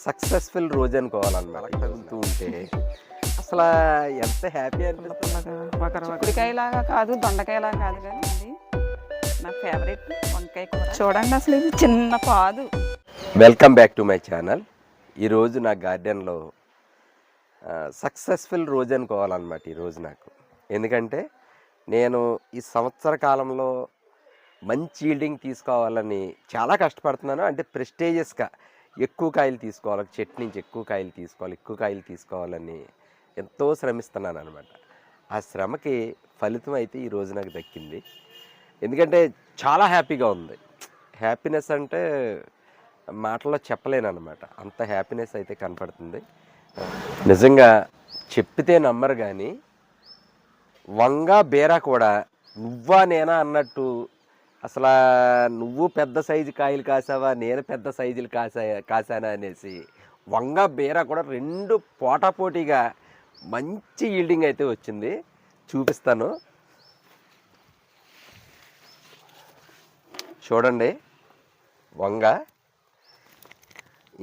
Successful రోజు అనుకోవాలన్నమాట. చదువుతూ ఉంటే అసలు ఎంత హ్యాపీ అనిపిస్తుంది. చిక్కుడుకాయలాగా కాదు, దొండకాయలాగా కాదు, కానీ ఇది నా ఫేవరెట్ వంకాయ కూర. చూడండి అసలు ఇది చిన్న పాదు. Welcome back to my channel. ఈరోజు నా గార్డెన్లో సక్సెస్ఫుల్ రోజు అనుకోవాలన్నమాట ఈరోజు నాకు. ఎందుకంటే నేను ఈ సంవత్సర కాలంలో మంచి ఈల్డింగ్ తీసుకోవాలని చాలా కష్టపడుతున్నాను. అంటే ప్రెస్టేజియస్గా ఎక్కువ కాయలు తీసుకోవాలి, చెట్టు నుంచి ఎక్కువ కాయలు తీసుకోవాలని ఎంతో శ్రమిస్తున్నాను అనమాట. ఆ శ్రమకి ఫలితం అయితే ఈరోజు నాకు దక్కింది. ఎందుకంటే చాలా హ్యాపీగా ఉంది. హ్యాపీనెస్ అంటే మాటల్లో చెప్పలేను అనమాట. అంత హ్యాపీనెస్ అయితే కనపడుతుంది. నిజంగా చెప్పితే నమ్మరు, కానీ వంగ బీర కూడా నువ్వా నేనా అన్నట్టు, అసలు నువ్వు పెద్ద సైజు కాయలు కాసావా, నేను పెద్ద సైజులు కాసానా అనేసి వంగ బీర కూడా రెండు పోటాపోటీగా మంచి ఈల్డింగ్ అయితే వచ్చింది. చూపిస్తాను, చూడండి. వంగ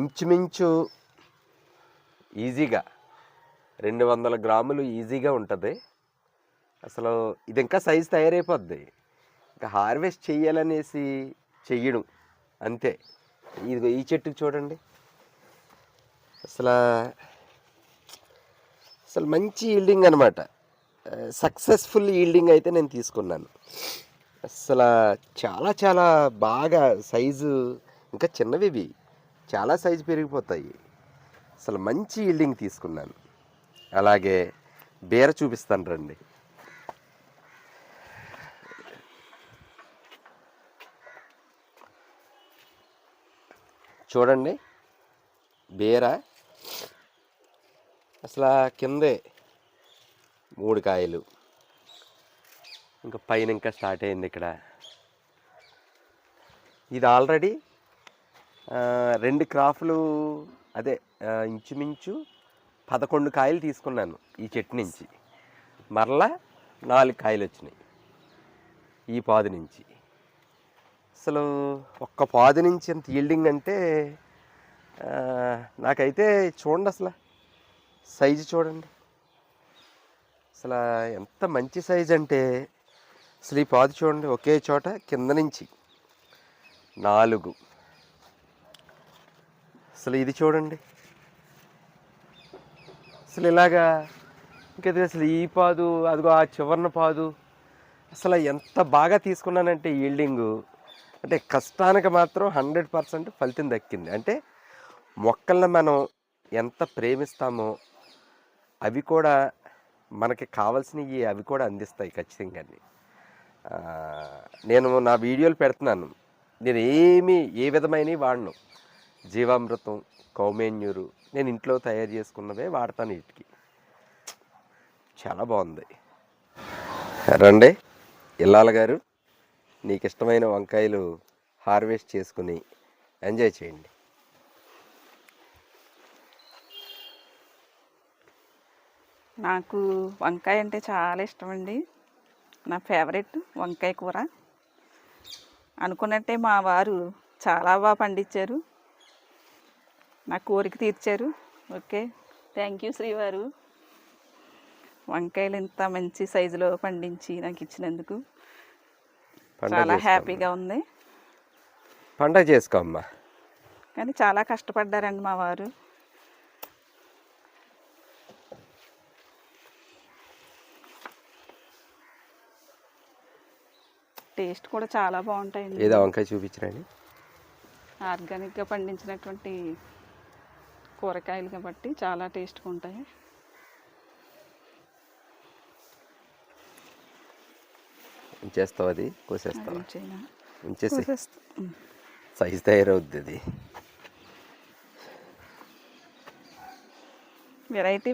ఇంచుమించు ఈజీగా 200 గ్రాములు ఈజీగా ఉంటుంది. అసలు ఇది ఇంకా సైజు తయారైపోద్ది. ఇంకా హార్వెస్ట్ చెయ్యాలనేసి చెయ్యడం అంతే. ఇది ఈ చెట్టుకు చూడండి, అసలు మంచి ఈల్డింగ్ అనమాట. సక్సెస్ఫుల్ ఈల్డింగ్ అయితే నేను తీసుకున్నాను. అసలు చాలా చాలా బాగా సైజు, ఇంకా చిన్నవి ఇవి చాలా సైజు పెరిగిపోతాయి. అసలు మంచి ఈల్డింగ్ తీసుకున్నాను. అలాగే బీర చూపిస్తాను రండి. చూడండి బీర అసలు కిందే 3 కాయలు, ఇంకా పైన ఇంకా స్టార్ట్ అయింది. ఇక్కడ ఇది ఆల్రెడీ 2 క్రాఫ్లు, అదే ఇంచుమించు 11 కాయలు తీసుకున్నాను ఈ చెట్టు నుంచి. మరలా 4 కాయలు వచ్చినాయి ఈ పాదు నుంచి. అసలు ఒక్క పాదు నుంచి ఎంత ఈల్డింగ్ అంటే నాకైతే చూడండి, అసలు సైజు చూడండి. అసలు ఎంత మంచి సైజు అంటే అసలు ఈ పాదు చూడండి, ఒకే చోట కింద నుంచి 4. అసలు ఇది చూడండి, అసలు ఇలాగా ఇంకది అసలు ఈ పాదు, అదిగో ఆ చివరిన పాదు. అసలు ఎంత బాగా తీసుకున్నానంటే ఈల్డింగు, అంటే కష్టానికి మాత్రం 100% ఫలితం దక్కింది. అంటే మొక్కలను మనం ఎంత ప్రేమిస్తామో అవి కూడా మనకి కావాల్సినవి అవి కూడా అందిస్తాయి ఖచ్చితంగా. నేను నా వీడియోలు పెడుతున్నాను, నేను ఏ విధమైనవి వాడను. జీవామృతం, కౌమేన్యూరు నేను ఇంట్లో తయారు చేసుకున్నవే వాడతాను. వీటికి చాలా బాగుంది. రండి ఇల్లాల గారు, నీకు ఇష్టమైన వంకాయలు హార్వెస్ట్ చేసుకుని ఎంజాయ్ చేయండి. నాకు వంకాయ అంటే చాలా ఇష్టం అండి. నా ఫేవరెట్ వంకాయ కూర. అనుకున్నట్టే మా వారు చాలా బాగా పండించారు, నా కోరిక తీర్చారు. ఓకే, థ్యాంక్ యూ శ్రీవారు. వంకాయలు ఇంత మంచి సైజులో పండించి నాకు ఇచ్చినందుకు చాలా హ్యాపీగా ఉంది. పండగ చేసుకోమ్మా. కానీ చాలా కష్టపడ్డారండి మా వారు. టేస్ట్ కూడా చాలా బాగుంటాయండి. ఏదో వంకాయ చూపించరండి. ఆర్గానిక్గా పండించినటువంటి కూరగాయలు కాబట్టి చాలా టేస్ట్గా ఉంటాయి. ఉంచేస్తావు, అది కోసేస్తావు, ఉంచేసి కోసేస్తా. సైజు తయారవుద్ది. అది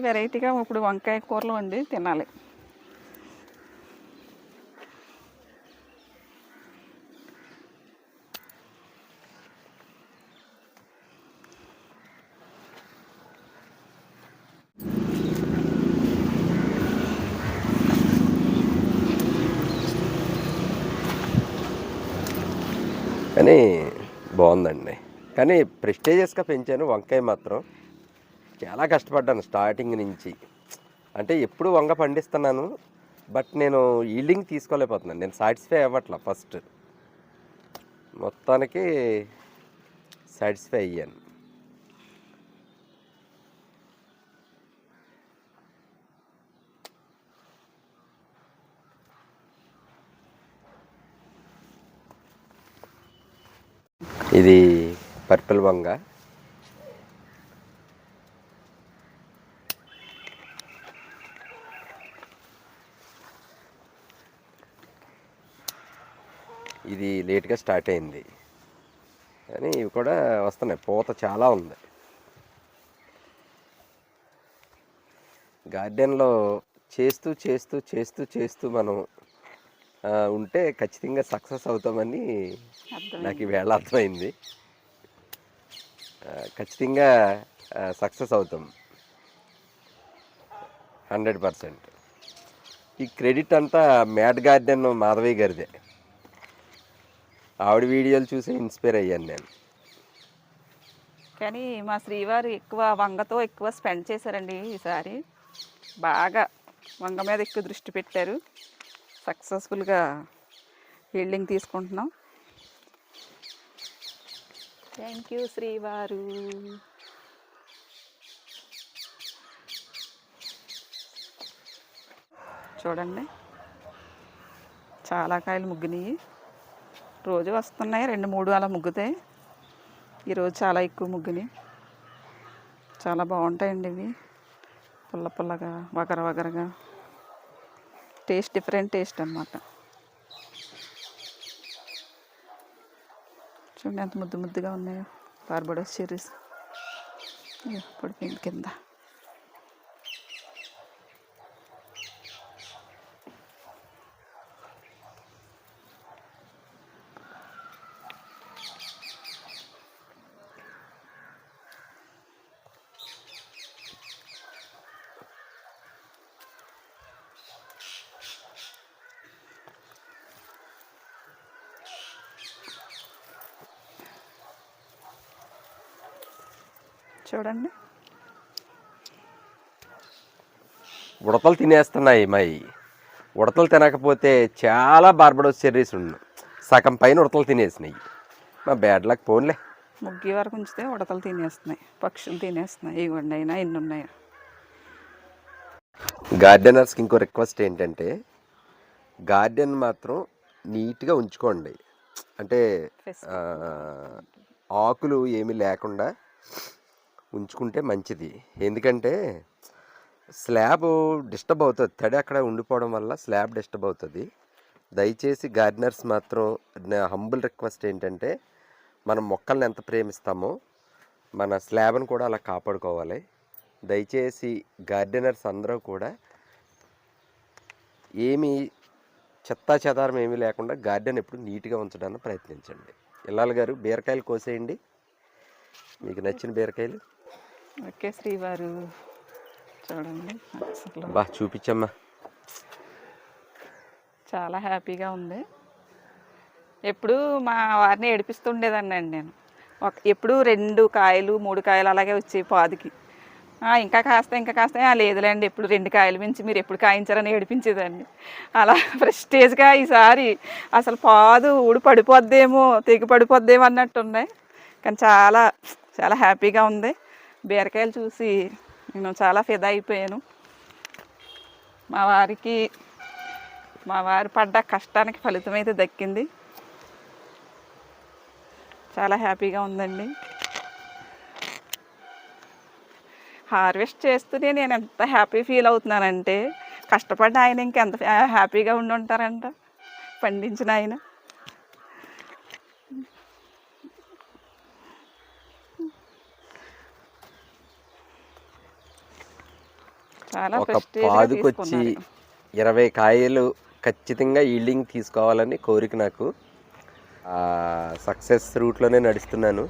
వెరైటీగా ఇప్పుడు వంకాయ కూరలు వండి తినాలి. కానీ బాగుందండి. కానీ ప్రెస్టేజియస్గా పెంచాను. వంకాయ మాత్రం చాలా కష్టపడ్డాను స్టార్టింగ్ నుంచి. అంటే ఎప్పుడు వంగ పండిస్తున్నాను, బట్ నేను ఈల్డింగ్ తీసుకోలేకపోతున్నాను. నేను సాటిస్ఫై అవ్వట్లా. ఫస్ట్ మొత్తానికి సాటిస్ఫై అయ్యాను. ఇది పర్పుల్ వంగ. ఇది లేట్గా స్టార్ట్ అయింది, కానీ ఇవి కూడా వస్తున్నాయి. పూత చాలా ఉంది. గార్డెన్లో చేస్తూ చేస్తూ చేస్తూ చేస్తూ మనం ఉంటే ఖచ్చితంగా సక్సెస్ అవుతామని నాకు ఈవేళ అర్థమైంది. ఖచ్చితంగా సక్సెస్ అవుతాం 100%. ఈ క్రెడిట్ అంతా మ్యాడ్ గార్డెన్ మాధవి గారిదే. ఆవిడ వీడియోలు చూసి ఇన్స్పైర్ అయ్యాను నేను. కానీ మా శ్రీవారు ఎక్కువ వంగతో ఎక్కువ స్పెండ్ చేశారండి ఈసారి. బాగా వంగ మీద ఎక్కువ దృష్టి పెట్టారు. సక్సెస్ఫుల్గా ఈల్డింగ్ తీసుకుంటున్నాం. థ్యాంక్ యూ శ్రీవారు. చూడండి, చాలా కాయలు ముగ్గినాయి. రోజు వస్తున్నాయి, 2-3 అలా ముగ్గుతాయి. ఈరోజు చాలా ఎక్కువ ముగ్గుని. చాలా బాగుంటాయండి ఇవి, పుల్ల పుల్లగా, వగర వగరగా. టేస్ట్ డిఫరెంట్ టేస్ట్ అన్నమాట. చూడండి ఎంత ముద్దు ముద్దుగా ఉన్నాయో బార్బడోస్ చెర్రీస్. పడిపోయింది కింద. చూడండి, ఉడతలు తినేస్తున్నాయి. ఉడతలు తినకపోతే చాలా బార్బడోస్ చెర్రీస్ ఉన్నాయి. సగం పైన ఉడతలు తినేసినాయి. మా బ్యాడ్ లక్. పోన్లే, ముగ్గి వరకు ఉంచితే ఉడతలు తినేస్తున్నాయి, పక్షులు తినేస్తున్నాయి. ఇవ్వండి అయినా ఎన్ని ఉన్నాయో. గార్డెనర్స్కి ఇంకో రిక్వెస్ట్ ఏంటంటే, గార్డెన్ మాత్రం నీట్గా ఉంచుకోండి. అంటే ఆకులు ఏమీ లేకుండా ఉంచుకుంటే మంచిది. ఎందుకంటే స్లాబ్ డిస్టర్బ్ అవుతుంది. తడి అక్కడ ఉండిపోవడం వల్ల స్లాబ్ డిస్టర్బ్ అవుతుంది. దయచేసి గార్డెనర్స్ మాత్రం నా హంబుల్ రిక్వెస్ట్ ఏంటంటే, మనం మొక్కల్ని ఎంత ప్రేమిస్తామో మన స్లాబ్ని కూడా అలా కాపాడుకోవాలి. దయచేసి గార్డెనర్స్ అందరూ కూడా ఏమీ చెత్తా చెదారం ఏమీ లేకుండా గార్డెన్ ఎప్పుడు నీట్గా ఉంచడానికి ప్రయత్నించండి. ఇల్లాల్ గారు, బీరకాయలు కోసేయండి, మీకు నచ్చిన బీరకాయలు. ఓకే శ్రీవారు. చూడండి, బా చూపించమ్మా. చాలా హ్యాపీగా ఉంది. ఎప్పుడు మా వారిని ఏడిపిస్తుండేదాన్ని అండి నేను. ఎప్పుడు 2 కాయలు 3 కాయలు అలాగే వచ్చాయి పాదుకి. ఇంకా కాస్త లేదులేండి, ఎప్పుడు 2 కాయలు మించి మీరు ఎప్పుడు కాయించారని ఏడిపించేదాన్ని. అలా ప్రెస్టేజ్గా ఈసారి అసలు పాదు ఊడి పడిపోద్దేమో, తెగి పడిపోద్దేమో అన్నట్టున్నాయి. కానీ చాలా చాలా హ్యాపీగా ఉంది. బీరకాయలు చూసి నేను చాలా ఫిదా అయిపోయాను. మా వారు పడ్డ కష్టానికి ఫలితం అయితే దక్కింది. చాలా హ్యాపీగా ఉందండి. హార్వెస్ట్ చేస్తూనే నేను ఎంత హ్యాపీ ఫీల్ అవుతున్నానంటే, కష్టపడిన ఆయన ఇంకెంత హ్యాపీగా ఉండి ఉంటారంట, పండించిన ఆయన. చాలా ఒక పాదుకొచ్చి 20 కాయలు ఖచ్చితంగా ఈల్డింగ్ తీసుకోవాలని కోరిక నాకు. సక్సెస్ రూట్లోనే నడుస్తున్నాను.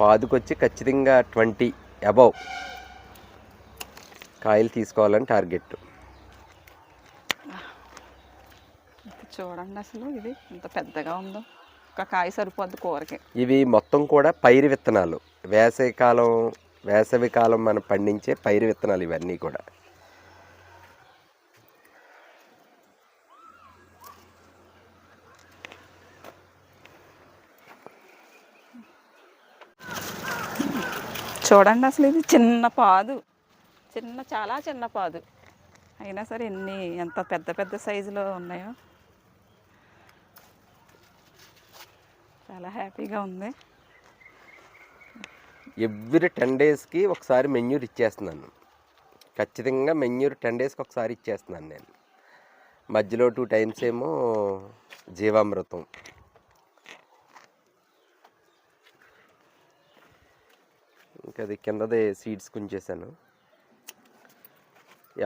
పాదుకొచ్చి ఖచ్చితంగా 20 అబవ్ కాయలు తీసుకోవాలని టార్గెట్. చూడండి అసలు ఇది ఎంత పెద్దగా ఉందో. ఒక్క కాయ సరిపోద్ది కూరకి. ఇవి మొత్తం కూడా పైరు విత్తనాలు, వేసవి కాలం మనం పండించే పైరు విత్తనాలు ఇవన్నీ కూడా. చూడండి అసలు ఇది చిన్న పాదు, చాలా చిన్న పాదు అయినా సరే ఎంత పెద్ద పెద్ద సైజులో ఉన్నాయో. చాలా హ్యాపీగా ఉంది. ఎవ్రీ 10 డేస్కి ఒకసారి మెన్యూర్ ఇచ్చేస్తున్నాను. ఖచ్చితంగా మెన్యూర్ 10 డేస్కి ఒకసారి ఇచ్చేస్తున్నాను నేను. మధ్యలో 2 టైమ్స్ ఏమో జీవామృతం. ఇంకా అది కిందదే సీడ్స్ కుంచేసాను.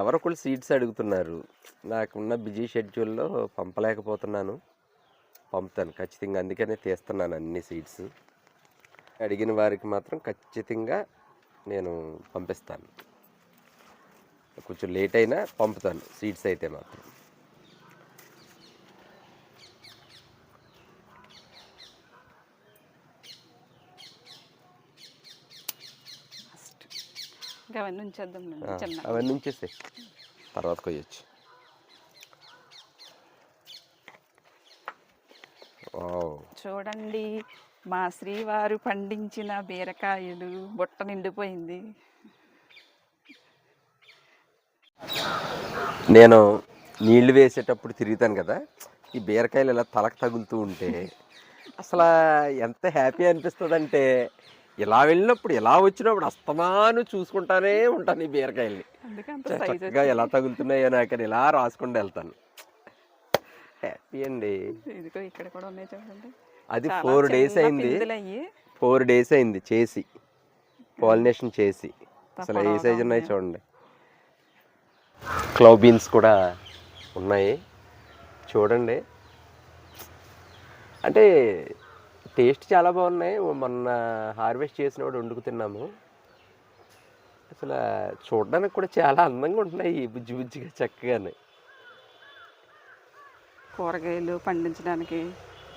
ఎవరొకళ్ళు సీడ్స్ అడుగుతున్నారు, నాకున్న బిజీ షెడ్యూల్లో పంపలేకపోతున్నాను. పంపుతాను ఖచ్చితంగా, అందుకనే తీస్తున్నాను అన్ని సీడ్స్. అడిగిన వారికి మాత్రం ఖచ్చితంగా నేను పంపిస్తాను. కొంచెం లేట్ అయినా పంపుతాను సీడ్స్ అయితే మాత్రం. అవన్నీ ఉంచేద్దాం, అవన్నీ ఉంచేస్తే తర్వాత కొయ్యొచ్చు. చూడండి మా శ్రీవారు పండించిన బీరకాయలు, బుట్ట నిండిపోయింది. నేను నీళ్లు వేసేటప్పుడు తిరుగుతాను కదా, ఈ బీరకాయలు ఇలా తలకు తగులుతూ ఉంటే అసలు ఎంత హ్యాపీ అనిపిస్తుంది అంటే, ఇలా వెళ్ళినప్పుడు ఇలా వచ్చినప్పుడు అస్తమాను చూసుకుంటానే ఉంటాను ఈ బీరకాయల్ని. చక్కగా ఎలా తగులుతున్నాయో నాకని ఇలా రాసుకుంటూ వెళ్తాను. హ్యాపీ అండి. ఇక్కడ కూడా ఉన్నాయి చూడండి. అది 4 డేస్ అయింది, 4 డేస్ అయింది చేసి, పాలినేషన్ చేసి. అసలు ఏ సైజు ఉన్నాయి చూడండి. క్లవ్ బీన్స్ కూడా ఉన్నాయి చూడండి. అంటే టేస్ట్ చాలా బాగున్నాయి. మొన్న హార్వెస్ట్ చేసినప్పుడు వండుకు తిన్నాము. అసలు చూడడానికి కూడా చాలా అందంగా ఉంటున్నాయి, బుజ్జి బుజ్జిగా చక్కగానే. కూరగాయలు పండించడానికి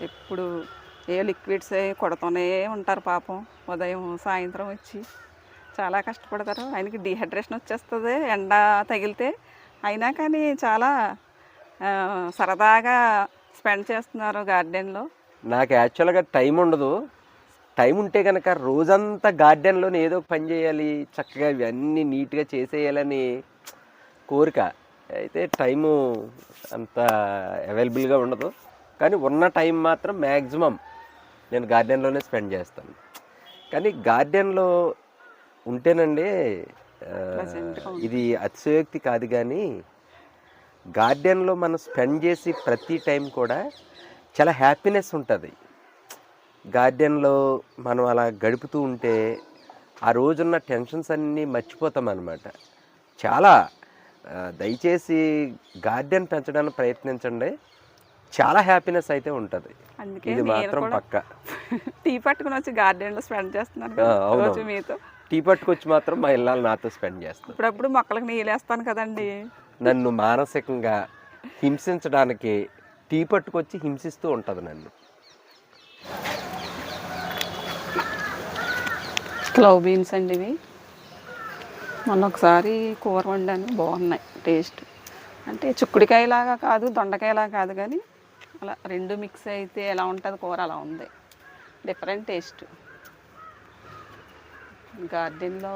ఎప్పుడు ఏ లిక్విడ్స్ కొడుతూనే ఉంటారు పాపం. ఉదయం సాయంత్రం వచ్చి చాలా కష్టపడతారు. ఆయనకి డీహైడ్రేషన్ వచ్చేస్తుంది ఎండ తగిలితే. అయినా కానీ చాలా సరదాగా స్పెండ్ చేస్తున్నారు గార్డెన్లో. నాకు యాక్చువల్గా టైం ఉండదు. టైం ఉంటే కనుక రోజంతా గార్డెన్లోనే ఏదో ఒక పని చేయాలి, చక్కగా ఇవన్నీ నీట్గా చేసేయాలని కోరిక. అయితే టైము అంత అవైలబుల్గా ఉండదు, కానీ ఉన్న టైం మాత్రం మ్యాక్సిమం నేను గార్డెన్లోనే స్పెండ్ చేస్తాను. కానీ గార్డెన్లో ఉంటేనండి, ఇది అతిశయోక్తి కాదు, కానీ గార్డెన్లో మనం స్పెండ్ చేసి ప్రతి టైం కూడా చాలా హ్యాపీనెస్ ఉంటుంది. గార్డెన్లో మనం అలా గడుపుతూ ఉంటే ఆ రోజున్న టెన్షన్స్ అన్నీ మర్చిపోతాం అన్నమాట. చాలా దయచేసి గార్డెన్ పెంచడానికి ప్రయత్నించండి, చాలా హ్యాపీనెస్ అయితే ఉంటుంది. ఇది మాత్రం పక్క. టీ పట్టుకుని వచ్చి గార్డెన్లో స్పెండ్ చేస్తున్నాను మీతో. టీ పట్టుకొచ్చి మాత్రం మా ఇళ్ళలో నాతో స్పెండ్ చేస్తాను. ఇప్పుడప్పుడు మొక్కలకు నీళ్ళేస్తాను కదండి. నన్ను మానసికంగా హింసించడానికి టీ పట్టుకొచ్చి హింసిస్తూ ఉంటుంది నన్ను. క్లవ్ బీన్స్ అండి ఇవి. మొన్న ఒకసారి కూర వండాను, బాగున్నాయి టేస్ట్. అంటే చిక్కుడుకాయలాగా కాదు, దొండకాయలాగా కాదు, కానీ అలా రెండు మిక్స్ అయితే ఎలా ఉంటుంది కూర అలా ఉంది. Different taste. గార్డెన్లో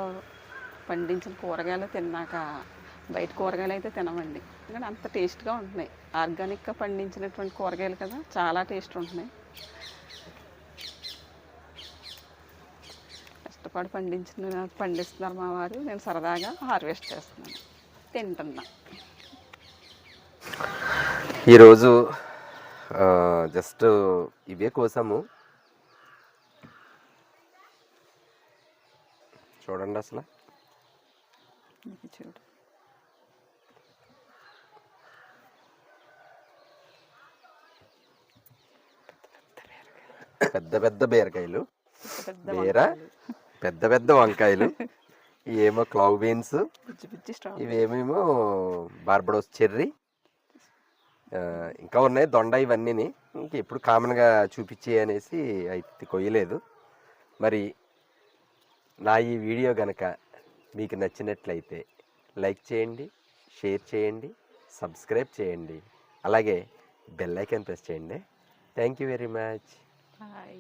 పండించిన కూరగాయలు తిన్నాక బయట కూరగాయలు అయితే తినమండి, కానీ అంత టేస్ట్గా ఉంటున్నాయి. ఆర్గానిక్గా పండించినటువంటి కూరగాయలు కదా, చాలా టేస్ట్ ఉంటున్నాయి. కష్టపడి పండిస్తున్నారు మా వారు, నేను సరదాగా హార్వెస్ట్ చేస్తున్నాను, తింటున్నా. ఈరోజు జస్ట్ ఇవే కోసాము. చూడండి అసలు చూడు, పెద్ద పెద్ద బీరకాయలు, పెద్ద పెద్ద వంకాయలు, ఇవేమో క్లవ్ బీన్స్, ఇవేమేమో బార్బడోస్ చెర్రీ, ఇంకా ఉన్నాయి దొండ ఇవన్నీని. ఇంక ఎప్పుడు కామన్గా చూపించే అనేసి అయితే కొయ్యలేదు. మరి నా ఈ వీడియో కనుక మీకు నచ్చినట్లయితే లైక్ చేయండి, షేర్ చేయండి, సబ్స్క్రైబ్ చేయండి, అలాగే బెల్ ఐకాన్ ప్రెస్ చేయండి. Thank you very much. Bye.